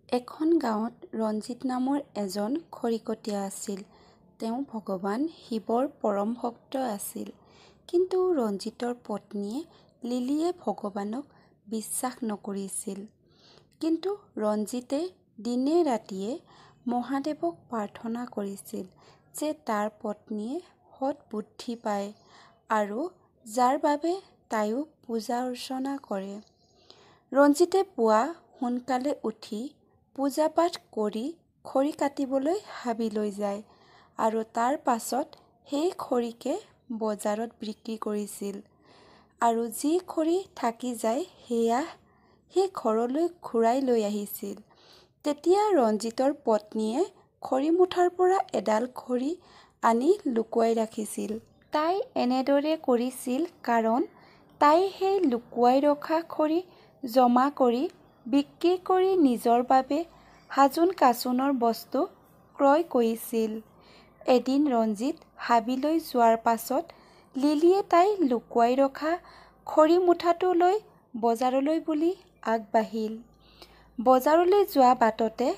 এখন গাঁৱত ৰঞ্জিত নামৰ এজন খৰিকটীয়া আছিল। তেওঁ ভগৱান শিৱৰ পৰম ভক্ত আছিল। কিন্তু ৰঞ্জিতৰ পত্নীয়ে লিলিয়ে ভগৱানক বিশ্বাস নকৰিছিল। কিন্তু ৰঞ্জিতে দিনে ৰাতিয়ে মহাদেৱক প্ৰাৰ্থনা কৰিছিল যে তাৰ পত্নীয়ে সৎ বুদ্ধি পায় আৰু যাৰ বাবে তাইও পূজা অৰ্চনা কৰে। ৰঞ্জিতে পুৱা সোনকালে উঠি পূজা পাঠ কৰি খৰি কাটিবলৈ হাবিলৈ যায় আৰু তাৰ পাছত সেই খৰিকে বজাৰত বিক্ৰী কৰিছিল আৰু যি খৰি থাকি যায় সেয়া সেই ঘৰলৈ ঘূৰাই লৈ আহিছিল। তেতিয়া ৰঞ্জিতৰ পত্নীয়ে খৰি মুঠাৰ পৰা এডাল খৰি আনি লুকুৱাই ৰাখিছিল। তাই এনেদৰে কৰিছিল কাৰণ তাই সেই লুকুৱাই ৰখা খৰি জমা কৰি বিক্ৰী কৰি নিজৰ বাবে সাজোন কাচোনৰ বস্তু ক্ৰয় কৰিছিল। এদিন ৰঞ্জিত হাবিলৈ যোৱাৰ পাছত লিলিয়ে তাই লুকুৱাই ৰখা খৰি মুঠাটো লৈ বজাৰলৈ বুলি আগবাঢ়িল। বজাৰলৈ যোৱা বাটতে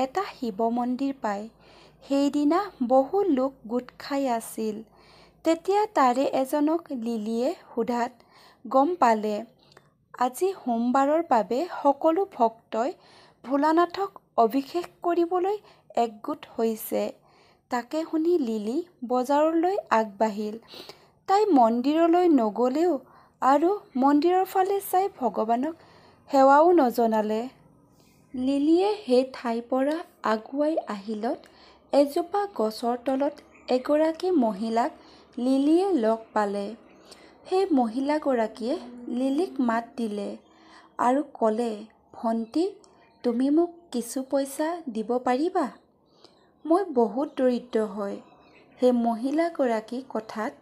এটা শিৱ মন্দিৰ পায়। সেইদিনা বহু লোক গোট খাই আছিল। তেতিয়া তাৰে এজনক লিলিয়ে সোধাত গম পালে আজি সোমবাৰৰ বাবে সকলো ভক্তই ভোলানাথক অভিষেক কৰিবলৈ একগোট হৈছে। তাকে শুনি লিলি বজাৰলৈ আগবাঢ়িল। তাই মন্দিৰলৈ নগ'লেও আৰু মন্দিৰৰ ফালে চাই ভগৱানক সেৱাও নজনালে। লিলিয়ে সেই ঠাইৰ পৰা আগুৱাই আহিলত এজোপা গছৰ তলত এগৰাকী মহিলাক লিলিয়ে লগ পালে। সেই মহিলাগৰাকীয়ে লিলিক মাত দিলে আৰু ক'লে, ভণ্টি, তুমি মোক কিছু পইচা দিব পাৰিবা? মই বহুত দৰিদ্ৰ হয়। সেই মহিলাগৰাকীৰ কথাত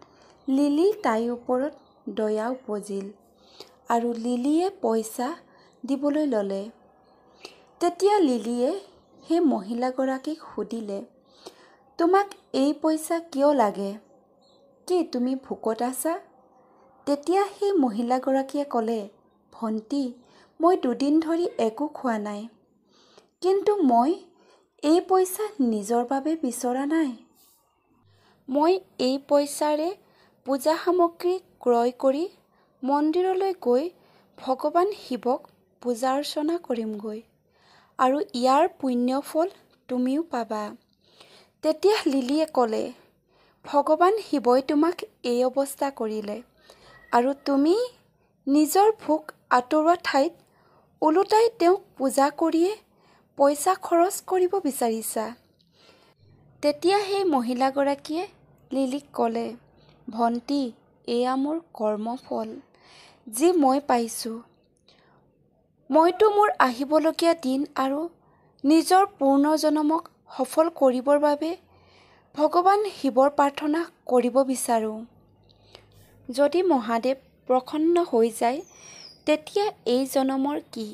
লিলিৰ তাইৰ ওপৰত দয়া উপজিল আৰু লিলিয়ে পইচা দিবলৈ ল'লে। তেতিয়া লিলিয়ে সেই মহিলাগৰাকীক সুধিলে, তোমাক এই পইচা কিয় লাগে? কি তুমি ভোকত আছা? তেতিয়া সেই মহিলাগৰাকীয়ে ক'লে, ভণ্টি, মই 2 দিন ধৰি একো খোৱা নাই। কিন্তু মই এই পইচা নিজৰ বাবে বিচৰা নাই। মই এই পইচাৰে পূজা সামগ্ৰী ক্ৰয় কৰি মন্দিৰলৈ গৈ ভগৱান শিৱক পূজা অৰ্চনা কৰিমগৈ আৰু ইয়াৰ পুণ্য ফল তুমিও পাবা। তেতিয়া লিলিয়ে ক'লে, ভগৱান শিৱই তোমাক এই অৱস্থা কৰিলে আৰু তুমি নিজৰ ভোক আঁতৰোৱা ঠাইত ওলোটাই তেওঁক পূজা কৰিয়ে পইচা খৰচ কৰিব বিচাৰিছা। তেতিয়া সেই মহিলাগৰাকীয়ে লিলিক ক'লে, ভণ্টি, এয়া মোৰ কৰ্মফল যি মই পাইছোঁ। মইতো মোৰ আহিবলগীয়া দিন আৰু নিজৰ পূৰ্ণজন্মক সফল কৰিবৰ বাবে ভগৱান শিৱৰ প্ৰাৰ্থনা কৰিব বিচাৰোঁ। যদি মহাদেৱ প্ৰসন্ন হৈ যায় তেতিয়া এই জনমৰ কি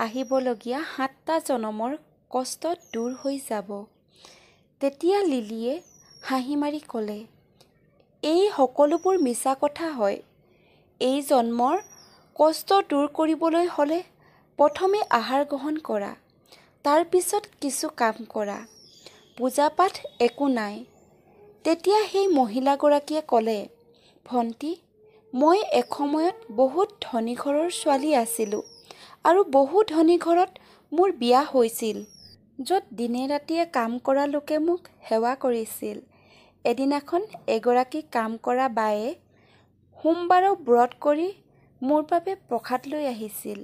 আহিবলগীয়া 7টা জনমৰ কষ্ট দূৰ হৈ যাব। তেতিয়া লিলিয়ে হাঁহি মাৰি ক'লে, এই সকলোবোৰ মিছা কথা হয়। এই জন্মৰ কষ্ট দূৰ কৰিবলৈ হ'লে প্ৰথমে আহাৰ গ্ৰহণ কৰা, তাৰ পিছত কিছু কাম কৰা, পূজা পাঠ একো নাই। তেতিয়া সেই মহিলাগৰাকীয়ে ক'লে, ভণ্টি, মই এসময়ত বহুত ধনী ঘৰৰ ছোৱালী আছিলোঁ আৰু বহু ধনী ঘৰত মোৰ বিয়া হৈছিল, য'ত দিনে ৰাতিয়ে কাম কৰা লোকে মোক সেৱা কৰিছিল। এদিনাখন এগৰাকী কাম কৰা বায়ে সোমবাৰৰ ব্ৰত কৰি মোৰ বাবে প্ৰসাদ লৈ আহিছিল।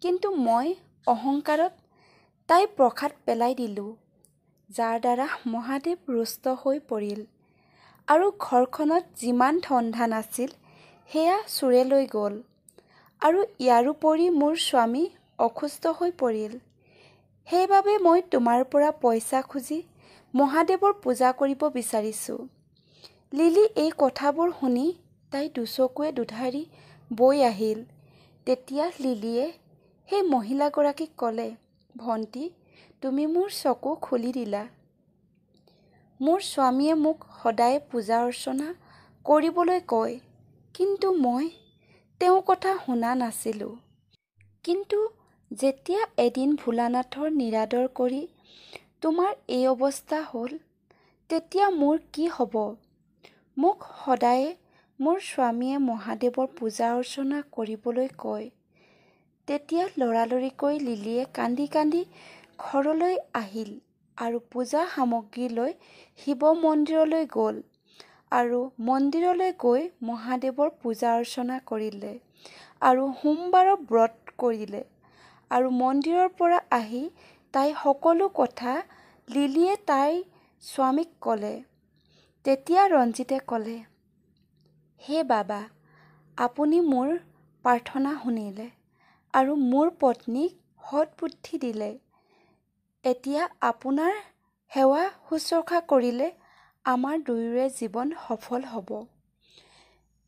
কিন্তু মই অহংকাৰত তাইৰ প্ৰসাদ পেলাই দিলোঁ, যাৰ দ্বাৰা মহাদেৱ ৰুষ্ট হৈ পৰিল আৰু ঘৰখনত যিমান ধন ধান আছিল সেয়া চোৰে লৈ গ'ল আৰু ইয়াৰোপৰি মোৰ স্বামী অসুস্থ হৈ পৰিল। সেইবাবে মই তোমাৰ পৰা পইচা খুজি মহাদেৱৰ পূজা কৰিব বিচাৰিছোঁ। লিলি এই কথাবোৰ শুনি তাই দুচকুৱে দুধাৰি বৈ আহিল। তেতিয়া লিলিয়ে সেই মহিলাগৰাকীক ক'লে, ভণ্টি, তুমি মোৰ চকু খুলি দিলা। মোৰ স্বামীয়ে মোক সদায় পূজা অৰ্চনা কৰিবলৈ কয়, কিন্তু মই তেওঁৰ কথা শুনা নাছিলোঁ। কিন্তু যেতিয়া এদিন ভোলানাথৰ নিৰাদৰ কৰি তোমাৰ এই অৱস্থা হ'ল, তেতিয়া মোৰ কি হ'ব? মোক সদায়ে মোৰ স্বামীয়ে মহাদেৱৰ পূজা অৰ্চনা কৰিবলৈ কয়। তেতিয়া লৰালৰিকৈ লিলিয়ে কান্দি কান্দি ঘৰলৈ আহিল আৰু পূজা সামগ্ৰী লৈ শিৱ মন্দিৰলৈ গ'ল আৰু মন্দিৰলৈ গৈ মহাদেৱৰ পূজা অৰ্চনা কৰিলে আৰু সোমবাৰৰ ব্ৰত কৰিলে আৰু মন্দিৰৰ পৰা আহি তাই সকলো কথা লিলিয়ে তাইৰ স্বামীক ক'লে। তেতিয়া ৰঞ্জিতে ক'লে, হে বাবা, আপুনি মোৰ প্ৰাৰ্থনা শুনিলে আৰু মোৰ পত্নীক সৎবুদ্ধি দিলে। এতিয়া আপোনাৰ সেৱা শুশ্ৰূষা কৰিলে আমাৰ দুয়োৰে জীৱন সফল হ'ব।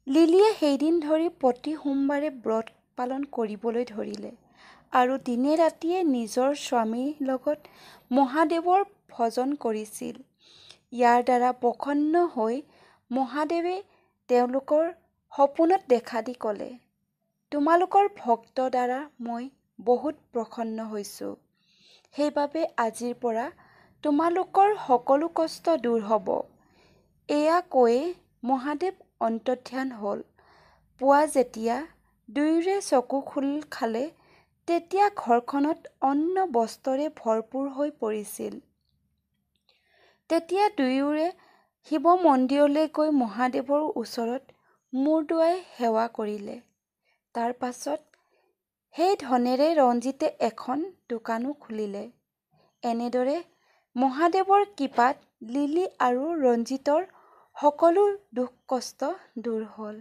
লিলিয়ে সেইদিন ধৰি প্ৰতি সোমবাৰে ব্ৰত পালন কৰিবলৈ ধৰিলে আৰু দিনে ৰাতিয়ে নিজৰ স্বামীৰ লগত মহাদেৱৰ ভজন কৰিছিল। ইয়াৰ দ্বাৰা প্ৰসন্ন হৈ মহাদেৱে তেওঁলোকৰ সপোনত দেখা দি ক'লে, তোমালোকৰ ভক্ত দ্বাৰা মই বহুত প্ৰসন্ন হৈছোঁ। সেইবাবে আজিৰ পৰা তোমালোকৰ সকলো কষ্ট দূৰ হ'ব। এয়া কৈয়ে মহাদেৱ অন্তৰ্ধান হ'ল। পুৱা যেতিয়া দুয়োৰে চকু খোল খালে, তেতিয়া ঘৰখনত অন্ন বস্ত্ৰৰে ভৰপূৰ হৈ পৰিছিল। তেতিয়া দুয়োৰে শিৱ মন্দিৰলৈ গৈ মহাদেৱৰ ওচৰত মূৰ দোৱাই সেৱা কৰিলে। তাৰ পাছত সেই ধনেৰে ৰঞ্জিতে এখন দোকানো খুলিলে। এনেদৰে মহাদেৱৰ কৃপাত লিলি আৰু ৰঞ্জিতৰ সকলো দুখ কষ্ট দূৰ হ'ল।